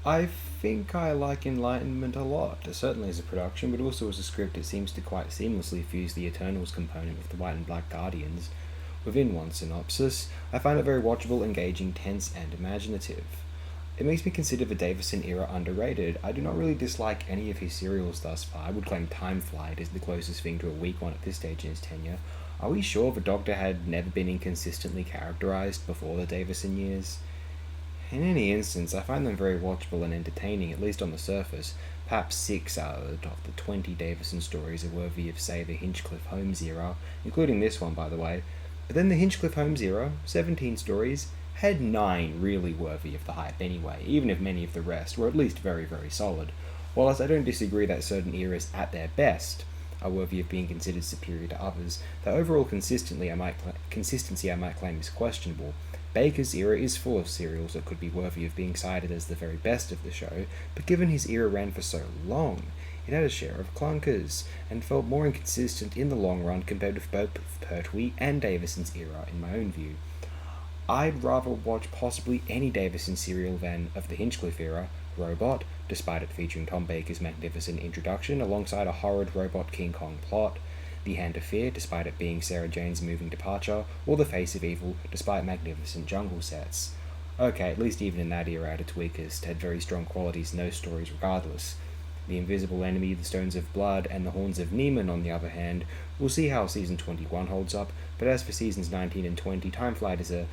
I think I like Enlightenment a lot, certainly as a production, but also as a script. It seems to quite seamlessly fuse the Eternals component with the White and Black Guardians within one synopsis. I find it very watchable, engaging, tense, and imaginative. It makes me consider the Davison era underrated. I do not really dislike any of his serials thus far. I would claim Time Flight is the closest thing to a weak one at this stage in his tenure. Are we sure the Doctor had never been inconsistently characterized before the Davison years? In any instance, I find them very watchable and entertaining, at least on the surface. Perhaps 6 out of the 20 Davison stories are worthy of, say, the Hinchcliffe Holmes era, including this one, by the way. But then the Hinchcliffe Holmes era, 17 stories, had 9 really worthy of the hype anyway, even if many of the rest were at least very, very solid. Whilst I don't disagree that certain eras, at their best, are worthy of being considered superior to others, the overall consistency I might claim is questionable. Baker's era is full of serials that could be worthy of being cited as the very best of the show, but given his era ran for so long, it had a share of clunkers, and felt more inconsistent in the long run compared with both Pertwee and Davison's era, in my own view. I'd rather watch possibly any Davison serial than, of the Hinchcliffe era, Robot, despite it featuring Tom Baker's magnificent introduction alongside a horrid robot King Kong plot, The Hand of Fear, despite it being Sarah Jane's moving departure, or The Face of Evil, despite magnificent jungle sets. Okay, at least even in that era at its weakest, had very strong qualities in those stories regardless. The Invisible Enemy, The Stones of Blood, and The Horns of Neiman, on the other hand, we'll see how Season 21 holds up, but as for Seasons 19 and 20, Time Flight is a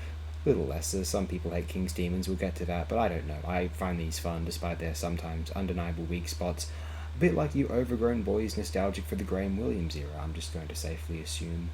little lesser. Some people hate King's Demons, we'll get to that, but I don't know. I find these fun, despite their sometimes undeniable weak spots. A bit like you overgrown boys nostalgic for the Graham Williams era, I'm just going to safely assume.